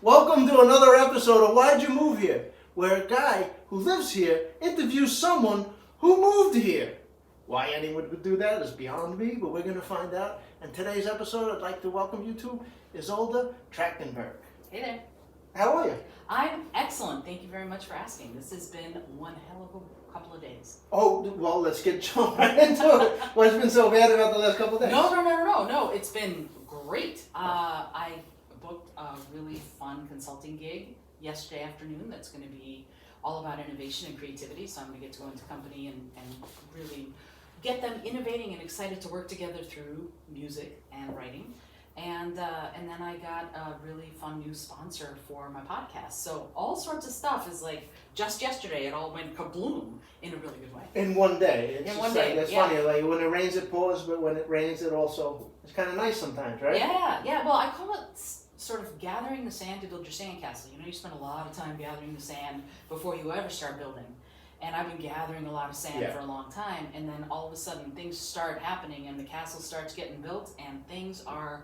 Welcome to another episode of Why'd You Move Here, where a guy who lives here interviews someone who moved here. Why anyone would do that is beyond me, but we're going to find out. In today's episode, I'd like to welcome you to Izolda Trakhtenberg. Hey there. How are you? I'm excellent. Thank you very much for asking. This has been one hell of a couple of days. Oh, well, let's get jumped right into it. What's been so bad about the last couple of days? No. It's been great. I booked a really fun consulting gig yesterday afternoon that's going to be all about innovation and creativity. So I'm going to get to go into company and really get them innovating and excited to work together through music and writing. And then I got a really fun new sponsor for my podcast. So all sorts of stuff is like, just yesterday it all went kabloom in a really good way. In one day. In one day, That's yeah. funny. Like when it rains, it pours, but when it rains, it also, it's kind of nice sometimes, right? Yeah. Well, I call it sort of gathering the sand to build your sandcastle. You know, you spend a lot of time gathering the sand before you ever start building. And I've been gathering a lot of sand for a long time. And then all of a sudden things start happening and the castle starts getting built and things are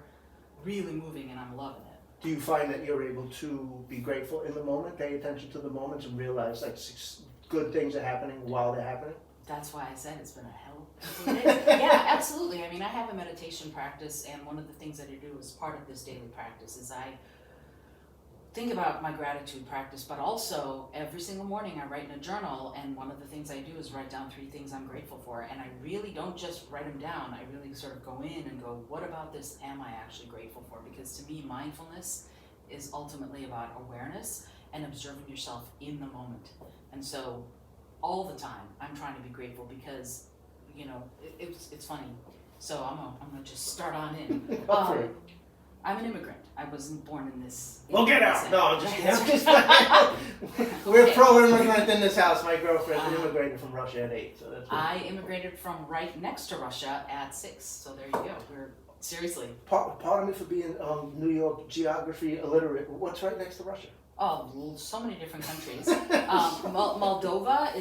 really moving and I'm loving it. Do you find that you're able to be grateful in the moment, pay attention to the moments, and realize like good things are happening while they're happening? That's why I said it's been a hell of a day. Yeah, absolutely. I mean, I have a meditation practice, and one of the things that I do as part of this daily practice is I think about my gratitude practice, but also every single morning I write in a journal, and one of the things I do is write down 3 things I'm grateful for, and I really don't just write them down. I really sort of go in and go, what about this am I actually grateful for? Because to me, mindfulness is ultimately about awareness and observing yourself in the moment. And so all the time I'm trying to be grateful because, you know, it's funny. So I'm gonna just start on in. I'm an immigrant. I wasn't born in this. Well, get out! No, I'm just kidding. We're pro-immigrant in this house. My girlfriend immigrated from Russia at 8, so that's. I immigrated from right next to Russia at 6. So there you go. We're seriously. Pardon me for being New York geography illiterate. What's right next to Russia? Oh, so many different countries. Moldova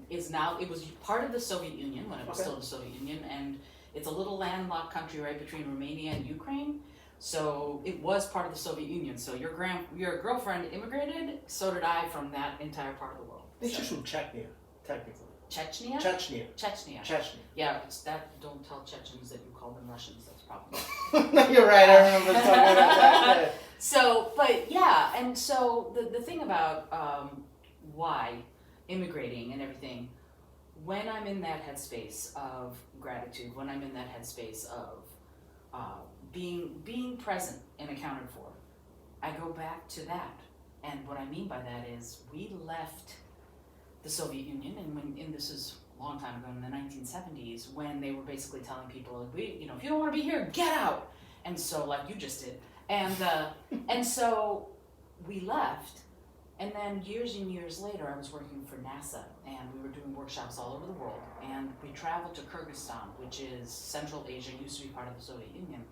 is now. It was part of the Soviet Union when it was still the Soviet Union, and it's a little landlocked country right between Romania and Ukraine. So it was part of the Soviet Union. So your girlfriend immigrated, so did I from that entire part of the world. I think she's from Chechnya, technically. Chechnya? Chechnya. Yeah, it's that. Don't tell Chechens that you call them Russians. That's probably. No, you're right. I remember talking about that. So, but yeah, and so the thing about why immigrating and everything, when I'm in that headspace of gratitude, when I'm in that headspace of being present and accounted for, I go back to that. And what I mean by that is we left the Soviet Union, and this is a long time ago in the 1970s, when they were basically telling people, if you don't want to be here, get out. And so, like you just did, and so we left. And then years and years later, I was working for NASA, and we were doing workshops all over the world. And we traveled to Kyrgyzstan, which is Central Asia, used to be part of the Soviet Union.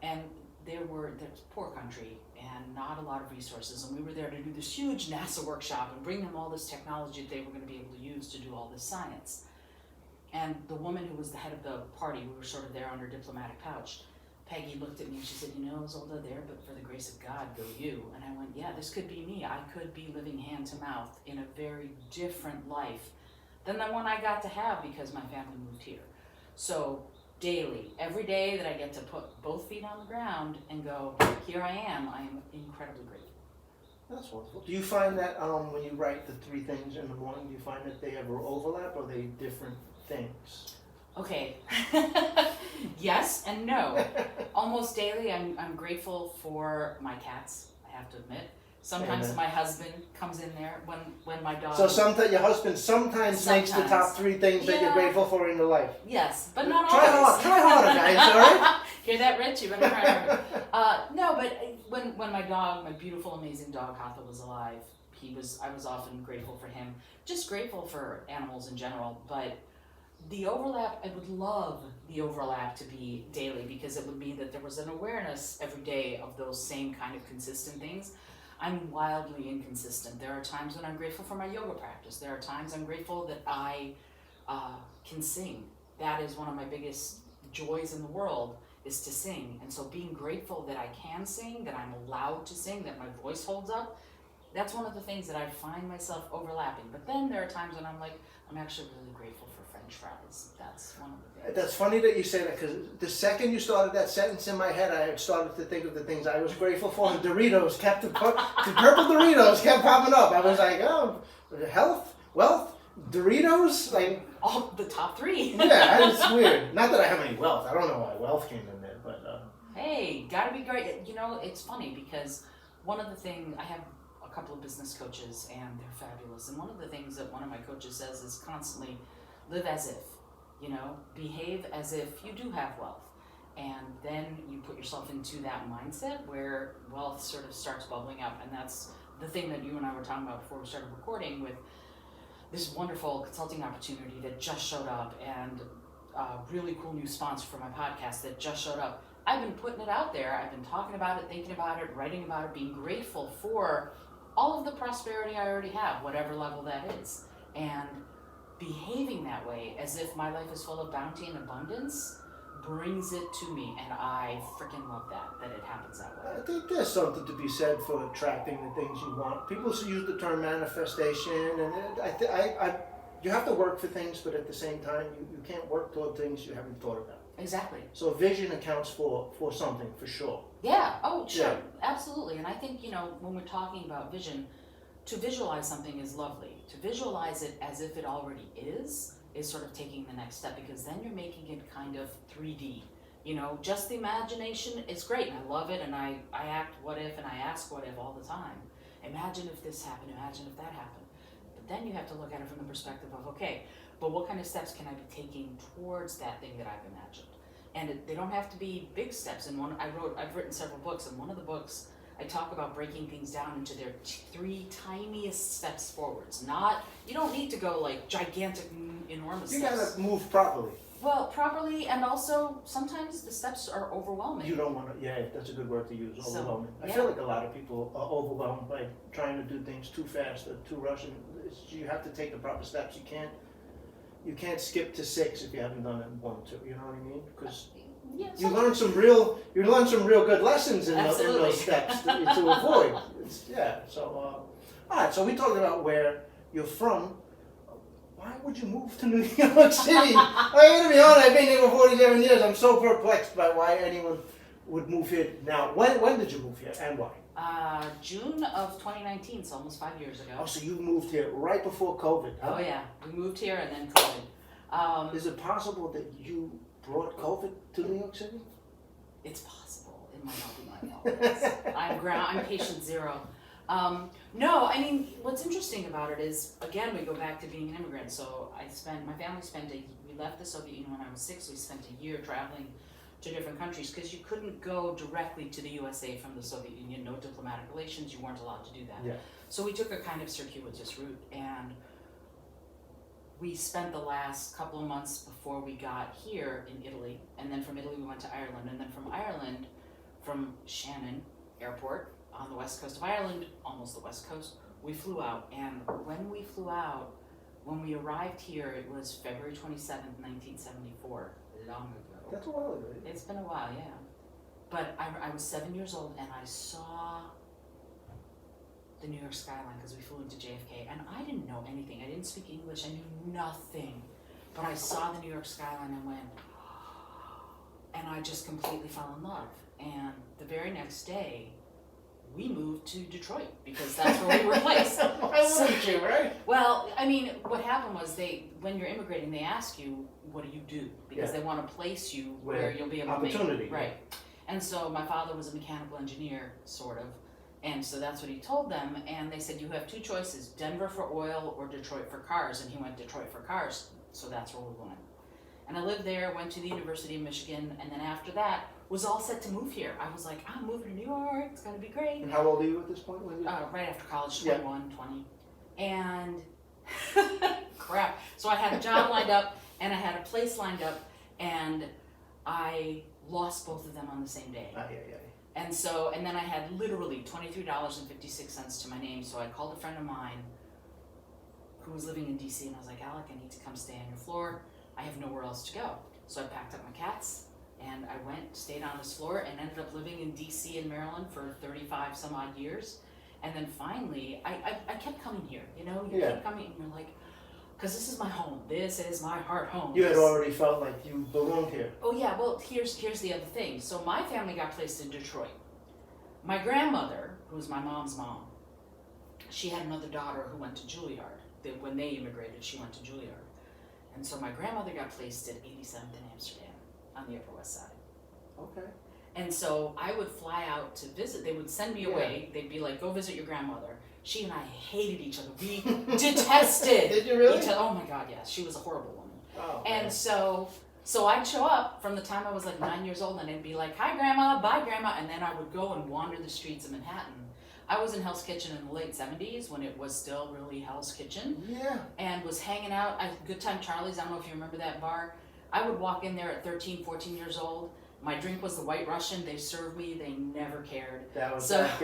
And there's a poor country and not a lot of resources. And we were there to do this huge NASA workshop and bring them all this technology that they were going to be able to use to do all this science. And the woman who was the head of the party, we were sort of there under diplomatic pouch, Peggy looked at me and she said, you know, Izolda, there, but for the grace of God, go you. And I went, yeah, this could be me. I could be living hand to mouth in a very different life than the one I got to have because my family moved here. So daily, every day that I get to put both feet on the ground and go, here I am incredibly grateful. That's wonderful. Do you find that when you write the 3 things in the morning, do you find that they ever overlap or are they different things? Okay, yes and no. Almost daily, I'm grateful for my cats, I have to admit. Sometimes my husband comes in there when my dog... So sometimes your husband sometimes makes the top 3 things that you're grateful for in your life. Yes, but not always. Try harder, guys, all right? Hear that, Rich? You better try harder. No, but when my dog, my beautiful, amazing dog, Hatha, was alive, I was often grateful for him. Just grateful for animals in general, but the overlap, I would love the overlap to be daily because it would mean that there was an awareness every day of those same kind of consistent things. I'm wildly inconsistent. There are times when I'm grateful for my yoga practice. There are times I'm grateful that I can sing. That is one of my biggest joys in the world is to sing. And so being grateful that I can sing, that I'm allowed to sing, that my voice holds up, that's one of the things that I find myself overlapping. But then there are times when I'm like, I'm actually really grateful for French fries. That's one of the things. That's funny that you say that, because the second you started that sentence in my head, I had started to think of the things I was grateful for, and Doritos kept the purple Doritos kept popping up. I was like, oh, health, wealth, Doritos, like all the top three. Yeah, it's weird. Not that I have any wealth. I don't know why wealth came in there, but hey, gotta be great. You know, it's funny because one of the things I have a couple of business coaches and they're fabulous, and one of the things that one of my coaches says is constantly live as if, you know, behave as if you do have wealth. And then you put yourself into that mindset where wealth sort of starts bubbling up. And that's the thing that you and I were talking about before we started recording, with this wonderful consulting opportunity that just showed up, and a really cool new sponsor for my podcast that just showed up. I've been putting it out there. I've been talking about it, thinking about it, writing about it, being grateful for all of the prosperity I already have, whatever level that is. And behaving that way as if my life is full of bounty and abundance brings it to me, and I freaking love that it happens that way. I think there's something to be said for attracting the things you want. People use the term manifestation, and you have to work for things, but at the same time, you can't work toward things you haven't thought about. Exactly. So vision accounts for something, for sure. Yeah, oh, sure, Yeah. Absolutely. And I think, you know, when we're talking about vision, to visualize something is lovely. To visualize it as if it already is sort of taking the next step, because then you're making it kind of 3D. You know, just the imagination is great, and I love it, and I act what if, and I ask what if all the time. Imagine if this happened, imagine if that happened. But then you have to look at it from the perspective of, okay, but what kind of steps can I be taking towards that thing that I've imagined? And they don't have to be big steps. And I've written several books, and one of the books I talk about breaking things down into their 3 tiniest steps forwards. You don't need to go like gigantic, enormous You steps. gotta move properly. Well, properly, and also sometimes the steps are overwhelming. You don't want to, yeah, that's a good word to use, So, overwhelming. I yeah. feel like a lot of people are overwhelmed by trying to do things too fast or too rushing. You have to take the proper steps. You can't skip to 6 if you haven't done it in 1, 2. You know what I mean? Because Yeah, you learn some real good lessons in Absolutely. those steps to avoid. So all right. So we talked about where you're from. Why would you move to New York City? I'm gonna be honest. I've been here for 47 years. I'm so perplexed by why anyone would move here now. When did you move here and why? June of 2019, so almost 5 years ago. Oh, so you moved here right before COVID, huh? Oh yeah, we moved here and then COVID. Is it possible that you brought COVID to New York City? It's possible. It might not be my fault. I'm patient zero. No, I mean, what's interesting about it is, again, we go back to being an immigrant. So we left the Soviet Union when I was 6. We spent a year traveling to different countries because you couldn't go directly to the USA from the Soviet Union. No diplomatic relations. You weren't allowed to do that. Yeah. So we took a kind of circuitous route, and we spent the last couple of months before we got here in Italy, and then from Italy we went to Ireland, and then from Ireland, from Shannon Airport on the west coast of Ireland, almost the west coast, we flew out. And when we flew out, when we arrived here, it was February 27th, 1974, long ago. That's a while ago. It's been a while, yeah. But I was 7 years old, and I saw the New York skyline because we flew into JFK, and I didn't know anything. I didn't speak English. I knew nothing. But I saw the New York skyline and went, and I just completely fell in love. And the very next day, we moved to Detroit because that's where we were placed. Why wouldn't you, right? Well, I mean, what happened was when you're immigrating, they ask you, what do you do? Because Yeah. they want to place you where you'll be able opportunity, to right. And so my father was a mechanical engineer, sort of. And so that's what he told them. And they said, you have 2 choices, Denver for oil or Detroit for cars. And he went Detroit for cars. So that's where we went. And I lived there, went to the University of Michigan. And then after that, was all set to move here. I was like, I'm moving to New York. It's going to be great. And how old are you at this point? Right after college, Yeah. 21, 20. And crap. So I had a job lined up, and I had a place lined up, and I lost both of them on the same day. And then I had literally $23.56 to my name. So I called a friend of mine who was living in DC, and I was like, Alec, I need to come stay on your floor. I have nowhere else to go. So I packed up my cats and I stayed on this floor, and ended up living in DC and Maryland for 35 some odd years. And then finally, I kept coming here, you know, you keep coming and you're like, because this is my home, this is my heart home. You had already felt like you belonged here. Oh yeah, well here's the other thing. So my family got placed in Detroit. My grandmother, who was my mom's mom, she had another daughter who went to Juilliard. When they immigrated, she went to Juilliard. And so my grandmother got placed at 87th in Amsterdam on the Upper West Side. Okay. And so I would fly out to visit. They would send me away. They'd be like, go visit your grandmother. She and I hated each other. We detested. Did you really? Oh my God, yes. She was a horrible woman. Oh, and so I'd show up from the time I was like 9 years old, and I'd be like, hi grandma, bye grandma. And then I would go and wander the streets of Manhattan. I was in Hell's Kitchen in the late 70s when it was still really Hell's Kitchen. Yeah. And was hanging out at Good Time Charlie's. I don't know if you remember that bar. I would walk in there at 13, 14 years old. My drink was the White Russian. They served me. They never cared. That was that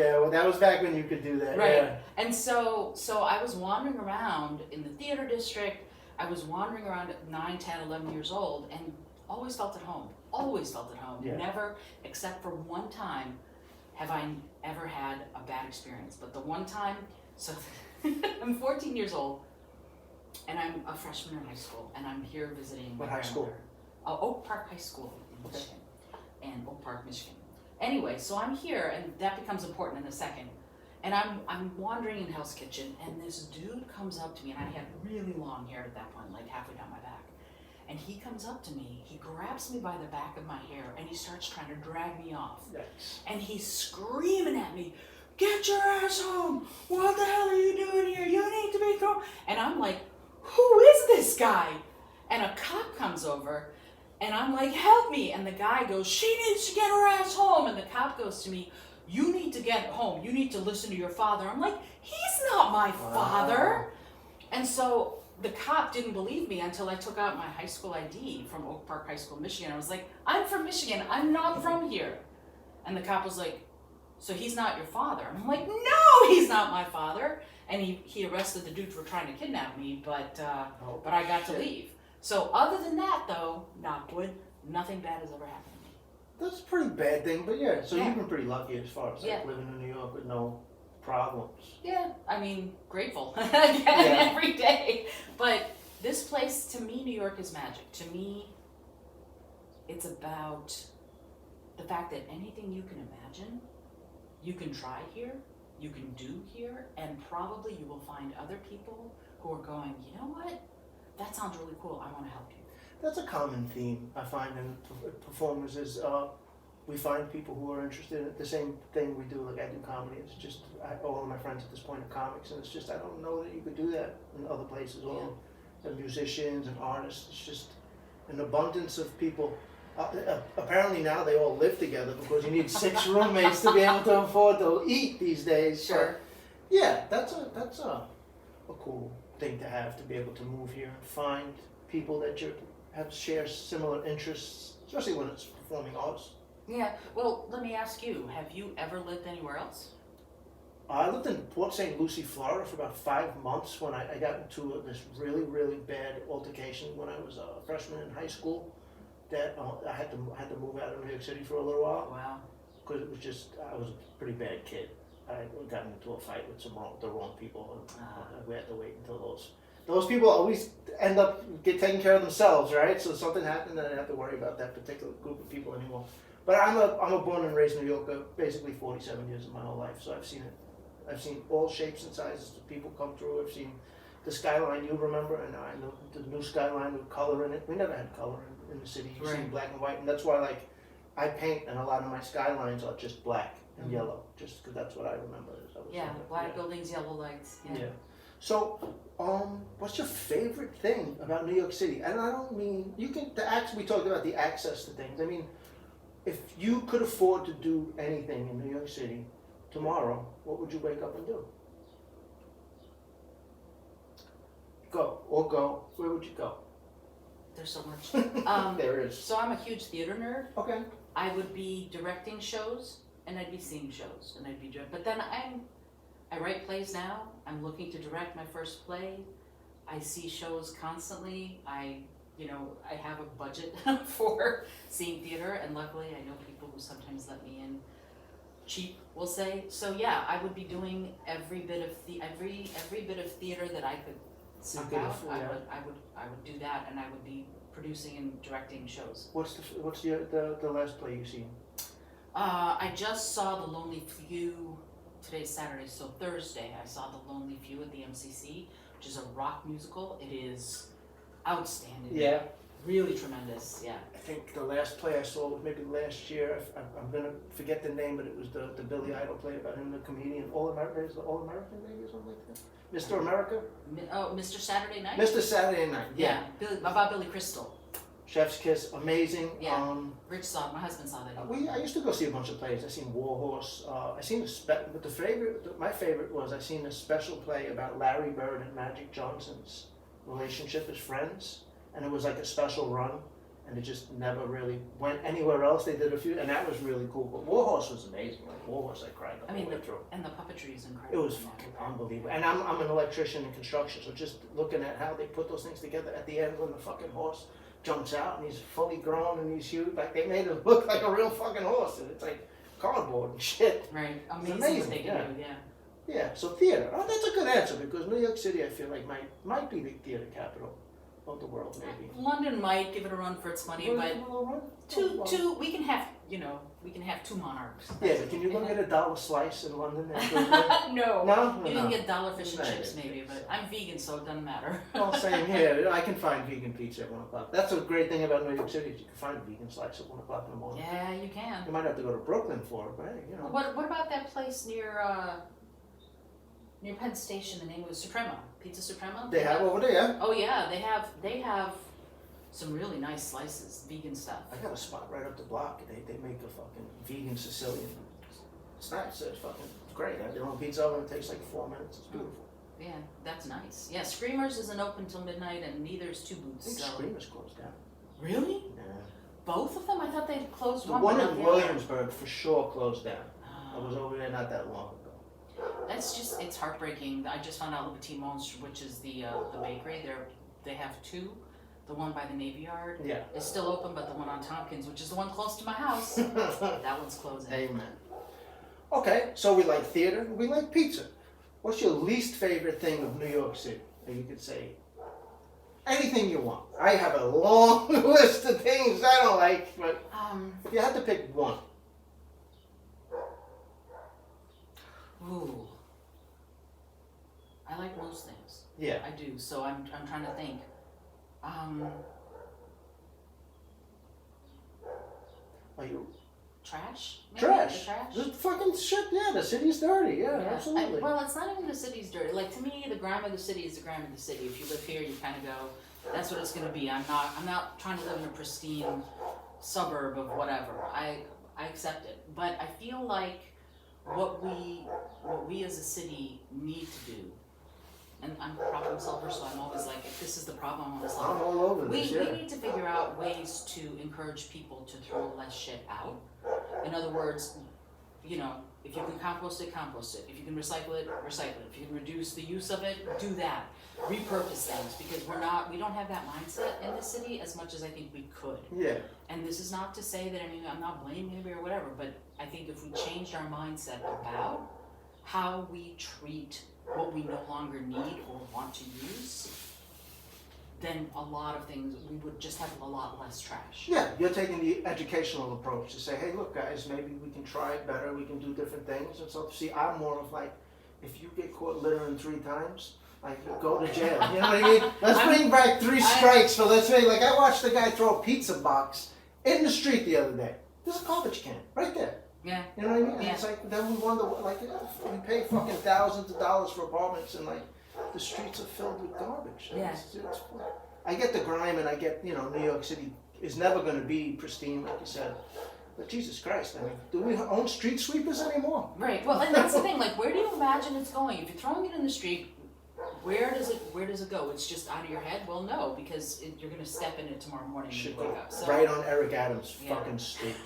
was back when you could do that. Right. Yeah. And so I was wandering around in the theater district. I was wandering around at 9, 10, 11 years old, and always felt at home. Always felt at home. Yeah. Never, except for one time, have I ever had a bad experience. But the one time, so I'm 14 years old, and I'm a freshman in high school, and I'm here visiting my What high school? Oak Park High School in Michigan, and Oak Park, Michigan. Anyway, so I'm here, and that becomes important in a second. And I'm wandering in Hell's Kitchen, and this dude comes up to me, and I had really long hair at that point, like halfway down my back. And he comes up to me, he grabs me by the back of my hair, and he starts trying to drag me off. Nice. And he's screaming at me, get your ass home! What the hell are you doing here? You need to be home! And I'm like, who is this guy? And a cop comes over, and I'm like, help me! And the guy goes, she needs to get her ass home! And the cop goes to me, you need to get home. You need to listen to your father. I'm like, he's not my father! And so the cop didn't believe me until I took out my high school ID from Oak Park High School, Michigan. I was like, I'm from Michigan. I'm not from here. And the cop was like, so he's not your father? And I'm like, no, he's not my father. And he arrested the dude for trying to kidnap me, but I got to leave. So other than that, though, knock wood, nothing bad has ever happened to me. That's a pretty bad thing, but yeah. So you've been pretty lucky as far as like living in New York with no problems. Yeah, I mean, grateful every day. But this place, to me, New York is magic. To me, it's about the fact that anything you can imagine, you can try here, you can do here, and probably you will find other people who are going, you know what? That sounds really cool. I want to help you. That's a common theme I find in performers is we find people who are interested in the same thing we do. Like I do comedy. It's just all of my friends at this point are comics, and it's just I don't know that you could do that in other places. All the musicians and artists. It's just an abundance of people. Apparently now they all live together because you need 6 roommates to be able to afford to eat these days. Sure. But yeah, that's a cool thing to have, to be able to move here and find people that share similar interests, especially when it's performing arts. Yeah. Well, let me ask you: have you ever lived anywhere else? I lived in Port St. Lucie, Florida, for about 5 months when I got into this really, really bad altercation when I was a freshman in high school. That I had to move out of New York City for a little while. Wow. Because it was just I was a pretty bad kid. I got into a fight with the wrong people, and we had to wait until those people always end up taking care of themselves, right? So something happened, and I didn't have to worry about that particular group of people anymore. But I'm a born and raised New Yorker, basically 47 years of my whole life, so I've seen it. I've seen all shapes and sizes of people come through. I've seen the skyline you remember, and I know the new skyline with color in it. We never had color in the city. You see black and white, and that's why I paint, and a lot of my skylines are just black and yellow, just because that's what I remember. Black buildings, yellow lights. Yeah. So, what's your favorite thing about New York City? And I don't mean we talked about the access to things. I mean, if you could afford to do anything in New York City tomorrow, what would you wake up and do? Go. Where would you go? There's so much. There is. So I'm a huge theater nerd. Okay. I would be directing shows, and I'd be seeing shows, and I'd be but then I write plays now. I'm looking to direct my first play. I see shows constantly. I have a budget for seeing theater, and luckily I know people who sometimes let me in cheap, we'll say. So yeah, I would be doing every bit of theater that I could suck out. I would do that, and I would be producing and directing shows. What's the last play you've seen? I just saw The Lonely Few. Today's Saturday, so Thursday I saw The Lonely Few at the MCC, which is a rock musical. It is outstanding. Yeah. Really tremendous, yeah. I think the last play I saw was maybe last year. I'm gonna forget the name, but it was the Billy Idol play about him, the comedian, All American maybe, or something like that. Mr. America? Mr. Saturday Night? Mr. Saturday Night, yeah. About Billy Crystal. Chef's Kiss, amazing. Yeah. Rich saw it, my husband saw that. I used to go see a bunch of plays. I seen War Horse. I seen but my favorite was I seen a special play about Larry Bird and Magic Johnson's relationship as friends, and it was like a special run, and it just never really went anywhere else. They did a few, and that was really cool. But War Horse was amazing. Like War Horse, I cried the whole way through. And the puppetry is It incredible. was fucking unbelievable. And I'm an electrician in construction, so just looking at how they put those things together at the end when the fucking horse jumps out and he's fully grown and he's huge, like they made it look like a real fucking horse, and it's like cardboard and shit. Right, amazing amazing, what they can do, yeah. Yeah, so theater. Oh, that's a good answer, because New York City, I feel like might be the theater capital of the world, maybe. London might give it a run for its money, but two we can have two monarchs. Yeah, but can you go get a dollar slice in London? No. No? You can get dollar fish and No, chips maybe, but I'm vegan, so it doesn't matter. Well, same here. I can find vegan pizza at 1 o'clock. That's a great thing about New York City, is you can find a vegan slice at 1 o'clock in the morning. Yeah, you can. You might have to go to Brooklyn for it, but hey, What about that place near Penn Station? The name was Suprema, Pizza Suprema. They have over there. Oh yeah, they have some really nice slices, vegan stuff. I got a spot right up the block. They make a fucking vegan Sicilian. It's nice. It's fucking great. I have their own pizza oven. It takes like 4 minutes. It's beautiful. Yeah, that's nice. Yeah, Screamers isn't open till midnight, and neither is Two I Boots. think Screamers closed down. Really? Yeah. Both of them? I thought they closed The one. one but in not the other. Williamsburg for sure closed down. I Oh. was over there not that long ago. It's heartbreaking. I just found out Le Petit Monstre, which is the bakery, they have two. The one by the Navy Yard Yeah. is still open, but the one on Tompkins, which is the one close to my house, that one's closing. Amen. Okay, so we like theater, we like pizza. What's your least favorite thing of New York City? And you could say anything you want. I have a long list of things I don't like, but if you had to pick one. Ooh. I like most things. Yeah. I do. So I'm trying to think. Are you Trash? Maybe? trash? The trash? The fucking shit. Yeah, the city's dirty. Yeah, absolutely. Well, it's not even the city's dirty. Like, to me, the grime of the city is the grime of the city. If you live here, you kind of go, that's what it's going to be. I'm not trying to live in a pristine suburb of whatever. I accept it. But I feel like what we as a city need to do, and I'm a problem solver, so I'm always like, if this is the problem, I want to solve it. I'm all over We this, yeah. need to figure out ways to encourage people to throw less shit out. In other words, if you can compost it, compost it. If you can recycle it, recycle it. If you can reduce the use of it, do that. Repurpose things, because we don't have that mindset in the city as much as I think we could. Yeah. And this is not to say that, I'm not blaming anybody or whatever, but I think if we changed our mindset about how we treat what we no longer need or want to use, then a lot of things, we would just have a lot less trash. Yeah, you're taking the educational approach to say, hey, look, guys, maybe we can try it better, we can do different things. And so, see, I'm more of like, if you get caught littering 3 times, like, go to jail. You know what I mean? Let's bring back 3 strikes for, let's say, like, I watched a guy throw a pizza box in the street the other day. There's a garbage can right there. Yeah. You know what I mean? And Yeah. it's like, then we wonder, like, we pay fucking thousands of dollars for apartments, and like, the streets are filled with garbage. Yeah. I get the grime, and I get, New York City is never going to be pristine, like you said. But Jesus Christ, I mean, do we own street sweepers anymore? Right. Well, and that's the thing. Like, where do you imagine it's going? If you're throwing it in the street, where does it go? It's just out of your head? Well, no, because you're going to step in it tomorrow morning when Should you go wake up. So. right on Eric Adams' Yeah. fucking street.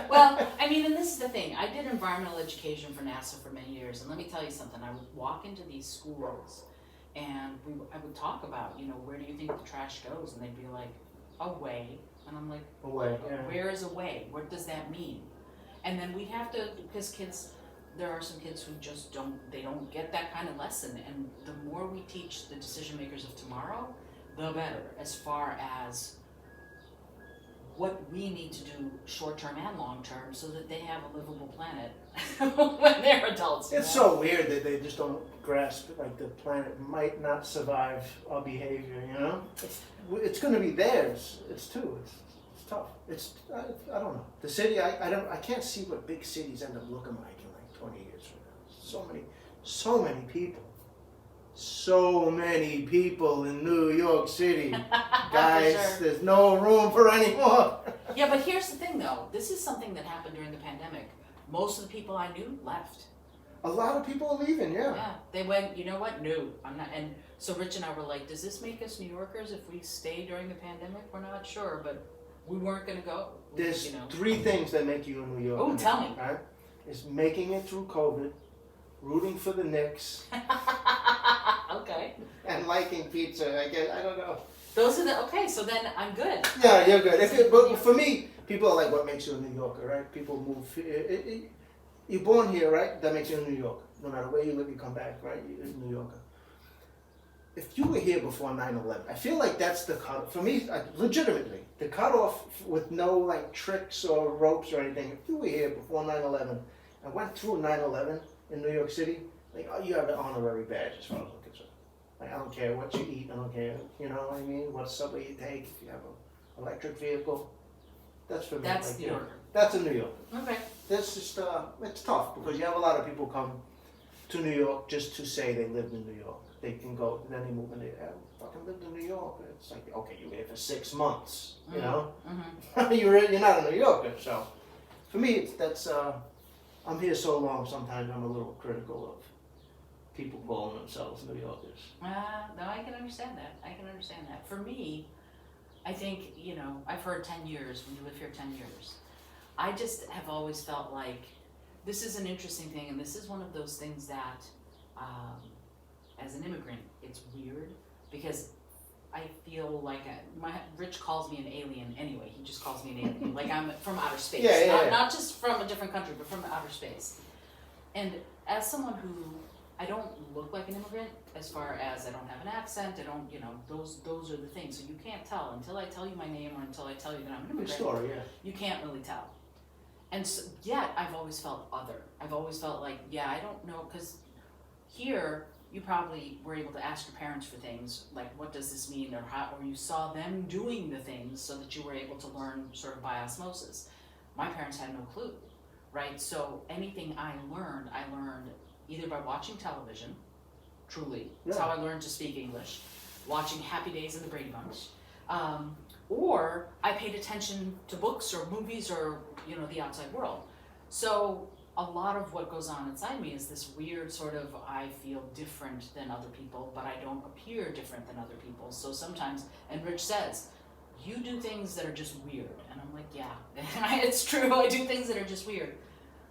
Well, and this is the thing. I did environmental education for NASA for many years, and let me tell you something. I would walk into these schools, and I would talk about, where do you think the trash goes? And they'd be like, away. And I'm like, Away, yeah. where is away? What does that mean? And then we have to, because there are some kids who just they don't get that kind of lesson. And the more we teach the decision makers of tomorrow, the better, as far as what we need to do short-term and long-term so that they have a livable planet when they're adults. It's so weird that they just don't grasp, like, the planet might not survive our behavior, It's going to be theirs. It's tough. I don't know. The city, I can't see what big cities end up looking like in like 20 years from now. So many people. So many people in New York City. Guys, Sure. There's no room for any more. Yeah, but here's the thing though. This is something that happened during the pandemic. Most of the people I knew left. A lot of people are leaving, yeah. Yeah, they went, you know what? No, I'm not. And so Rich and I were like, does this make us New Yorkers if we stay during the pandemic? We're not sure, but we weren't going to go. There's 3 things that make you a New Yorker. Oh, tell me. Right? It's making it through COVID, rooting for the Knicks, Okay. and liking pizza. I guess, I don't know. Those are okay, so then I'm good. Yeah, you're good. But for me, people are like, what makes you a New Yorker, right? People move. You're born here, right? That makes you a New Yorker. No matter where you live, you come back, right? You're a New Yorker. If you were here before 9/11, I feel like that's the cut. For me, legitimately, the cutoff with no like tricks or ropes or anything. If you were here before 9/11 and went through 9/11 in New York City, like, oh, you have an honorary badge as far as I'm concerned. Like, I don't care what you eat. I don't care, you know what I mean? What subway you take. If you have an electric vehicle, that's for me. That's like, New Yorker. That's a New Yorker. Okay. That's just it's tough because you have a lot of people come to New York just to say they lived in New York. They can go, then they move and they fucking lived in New York. It's like, okay, you were here for 6 months, you know? Mm-hmm. You're not a New Yorker, so for me, I'm here so long. Sometimes I'm a little critical of people calling themselves New Yorkers. No, I can understand that. For me, I think, I've heard 10 years, when you live here 10 years. I just have always felt like this is an interesting thing, and this is one of those things that, as an immigrant, it's weird, because I feel like Rich calls me an alien anyway. He just calls me an alien, like I'm from outer space. Not just from a different country, but from outer space. And as someone who, I don't look like an immigrant as far as I don't have an accent, I don't, those are the things. So you can't tell until I tell you my name or until I tell you that I'm an immigrant. Good story, yeah. You can't really tell. And so, yet I've always felt other. I've always felt like, I don't know, because here you probably were able to ask your parents for things like, what does this mean, or you saw them doing the things so that you were able to learn sort of by osmosis. My parents had no clue, right? So anything I learned either by watching television, truly, that's how I learned to speak English, watching Happy Days and the Brady Bunch, or I paid attention to books or movies or, the outside world. So a lot of what goes on inside me is this weird sort of, I feel different than other people, but I don't appear different than other people. So sometimes, and Rich says, you do things that are just weird. And I'm like, yeah, it's true. I do things that are just weird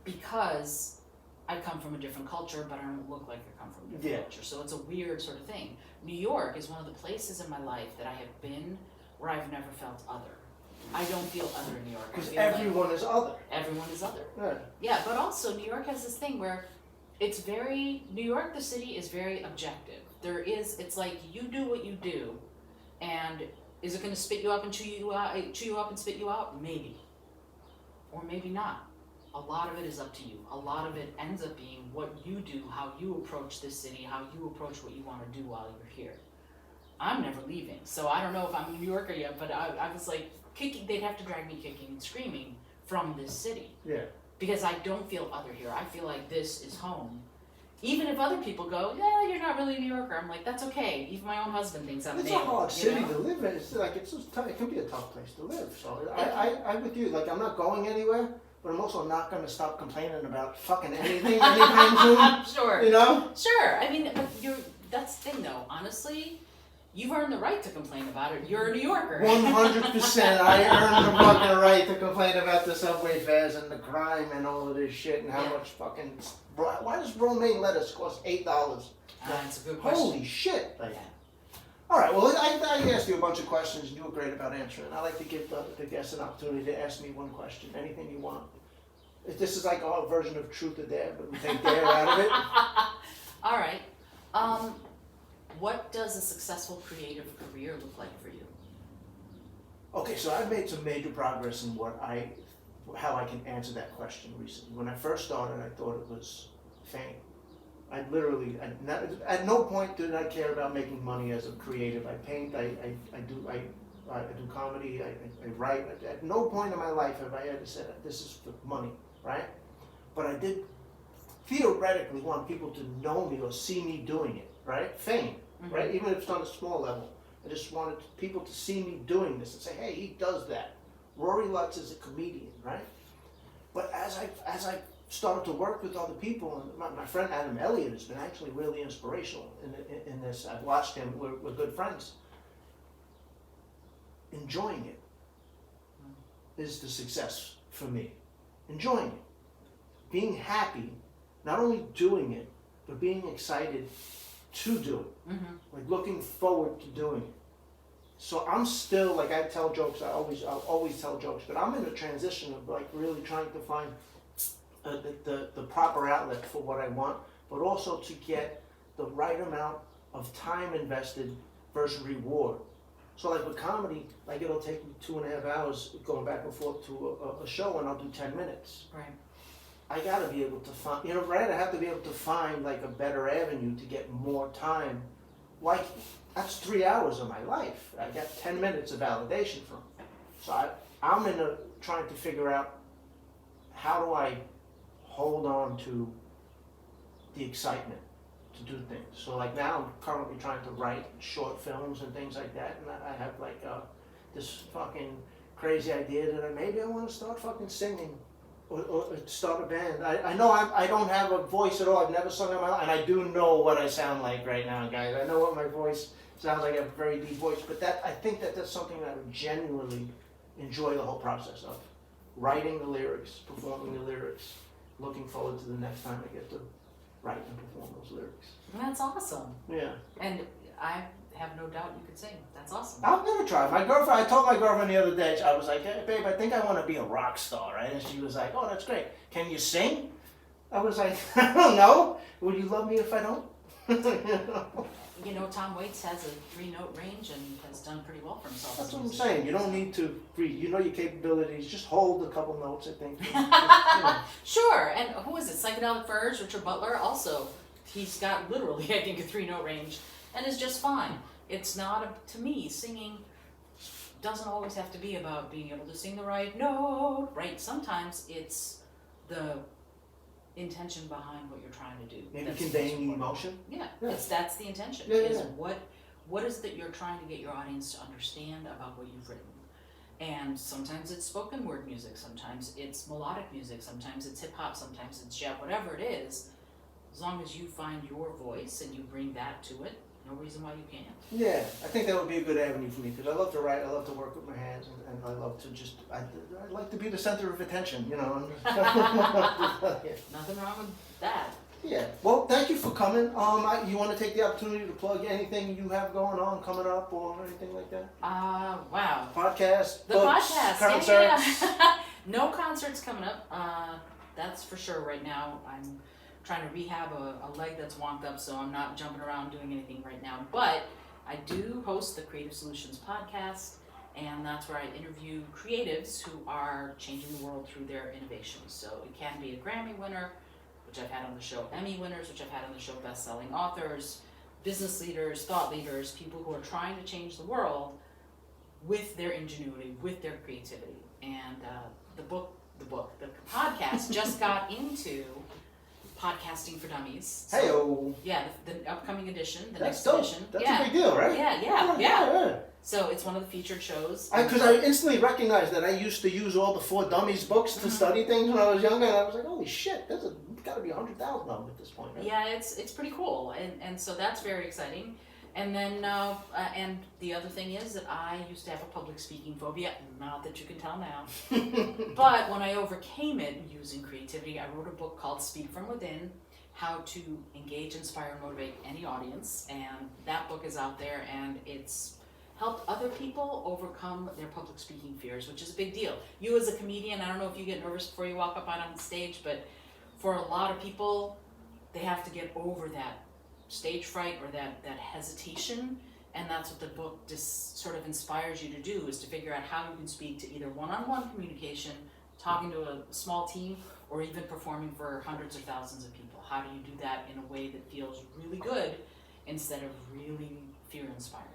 because I come from a different culture, but I don't look like I come from a different culture. So it's a weird sort of thing. New York is one of the places in my life that I have been where I've never felt other. I don't feel other in New York. Because everyone is other. Everyone is other. Yeah. Yeah, but also New York has this thing where New York, the city, is very objective. It's like you do what you do, and is it going to spit you up and chew you up and spit you out? Maybe. Or maybe not. A lot of it is up to you. A lot of it ends up being what you do, how you approach this city, how you approach what you want to do while you're here. I'm never leaving, so I don't know if I'm a New Yorker yet, but I was like, they'd have to drag me kicking and screaming from this city. Yeah. Because I don't feel other here. I feel like this is home. Even if other people go, yeah, you're not really a New Yorker. I'm like, that's okay. Even my own husband thinks I'm an alien. It's a hard city to live in. It's like, it can be a tough place to live. So I'm with you. Like, I'm not going anywhere, but I'm also not going to stop complaining about fucking anything anytime soon. Sure. Sure. I mean, but that's the thing though. Honestly, you've earned the right to complain about it. You're a New Yorker. 100%. I earned the fucking right to complain about the subway fares and the crime and all of this shit and how much fucking... Why does romaine lettuce cost $8? It's a good question. Holy shit! Like, Yeah. all right. Well, I asked you a bunch of questions, and you were great about answering. I like to give the guests an opportunity to ask me one question, anything you want. If this is like a version of truth or dare, but we take dare out of it. All right. What does a successful creative career look like for you? Okay, so I've made some major progress in how I can answer that question recently. When I first started, I thought it was fame. At no point did I care about making money as a creative. I paint, I do comedy, I write. At no point in my life have I ever said this is for money, right? But I did theoretically want people to know me or see me doing it, right? Fame, right? Even if it's on a small level. I just wanted people to see me doing this and say, hey, he does that. Rory Lutz is a comedian, right? But as I started to work with other people, and my friend Adam Elliott has been actually really inspirational in this. I've watched him, we're good friends. Enjoying it is the success for me. Enjoying it. Being happy, not only doing it, but being excited to do it. Like looking forward to doing it. So I'm still, like I tell jokes, I'll always tell jokes, but I'm in a transition of like really trying to find the proper outlet for what I want, but also to get the right amount of time invested versus reward. So like with comedy, like it'll take me 2.5 hours going back and forth to a show, and I'll do 10 minutes. Right. I gotta be able to find, right? I have to be able to find like a better avenue to get more time. Like, that's 3 hours of my life. I got 10 minutes of validation from it. So I'm trying to figure out how do I hold on to the excitement to do things. So like now I'm currently trying to write short films and things like that, and I have like this fucking crazy idea that maybe I want to start fucking singing or start a band. I know I don't have a voice at all. I've never sung in my life, and I do know what I sound like right now, guys. I know what my voice sounds like. I have a very deep voice, but I think that's something that I would genuinely enjoy the whole process of. Writing the lyrics, performing the lyrics, looking forward to the next time I get to write and perform those lyrics. That's awesome. Yeah. And I have no doubt you could sing. That's awesome. I'm gonna try. I told my girlfriend the other day, I was like, hey, babe, I think I want to be a rock star, right? And she was like, oh, that's great. Can you sing? I was like, I don't know. Would you love me if I don't? You know, Tom Waits has a 3-note range and has done pretty well for himself. That's what I'm saying. You don't need to read. You know your capabilities. Just hold a couple notes, I think. Just. Sure. And who is it? Psychedelic Furs, Richard Butler. Also, he's got literally, I think, a 3-note range and is just fine. It's not, to me, singing doesn't always have to be about being able to sing the right note, right? Sometimes it's the intention behind what you're trying to do. Maybe conveying the emotion. Yeah, that's the intention. What is that you're trying to get your audience to understand about what you've written? And sometimes it's spoken word music, sometimes it's melodic music, sometimes it's hip hop, sometimes it's jazz, whatever it is. As long as you find your voice and you bring that to it, no reason why you can't. Yeah, I think that would be a good avenue for me because I love to write, I love to work with my hands, and I love to just, I like to be the center of attention, you know. Nothing wrong with that. Yeah. Well, thank you for coming. You want to take the opportunity to plug anything you have going on, coming up, or anything like that? Wow. Podcast, The books, podcast. concerts. Yeah. No concerts coming up. That's for sure right now. I'm trying to rehab a leg that's wonked up, so I'm not jumping around doing anything right now. But I do host the Creative Solutions podcast, and that's where I interview creatives who are changing the world through their innovations. So it can be a Grammy winner, which I've had on the show, Emmy winners, which I've had on the show, best-selling authors, business leaders, thought leaders, people who are trying to change the world with their ingenuity, with their creativity. And the podcast just got into Podcasting for Dummies. So, Hey-o. yeah, the upcoming edition, That's next dope. edition. That's yeah. a big deal, right? Yeah. So it's one of the featured shows. Because I instantly recognized that I used to use all the For Dummies books to study things when I was younger, and I was like, holy shit, there's got to be 100,000 of them at this point, right? Yeah, it's pretty cool, and so that's very exciting. And then, and the other thing is that I used to have a public speaking phobia, not that you can tell now. But when I overcame it using creativity, I wrote a book called Speak From Within, how to engage, inspire, and motivate any audience. And that book is out there, and it's helped other people overcome their public speaking fears, which is a big deal. You as a comedian, I don't know if you get nervous before you walk up on stage, but for a lot of people, they have to get over that stage fright or that hesitation. And that's what the book just sort of inspires you to do, is to figure out how you can speak to either one-on-one communication, talking to a small team, or even performing for hundreds or thousands of people. How do you do that in a way that feels really good instead of really fear-inspiring?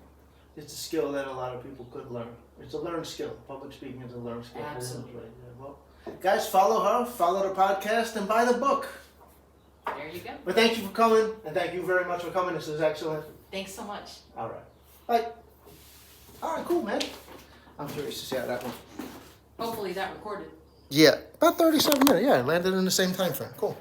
It's a skill that a lot of people could learn. It's a learned skill. Public speaking is a learned skill. Absolutely. Yeah, well, guys, follow her, follow the podcast, and buy the book. There you go. But thank you for coming, and thank you very much for coming. This was excellent. Thanks so much. All right. Bye. All right, cool, man. I'm curious to see how that went. Hopefully that recorded. Yeah, about 37 minutes. Yeah, I landed in the same time frame. Cool.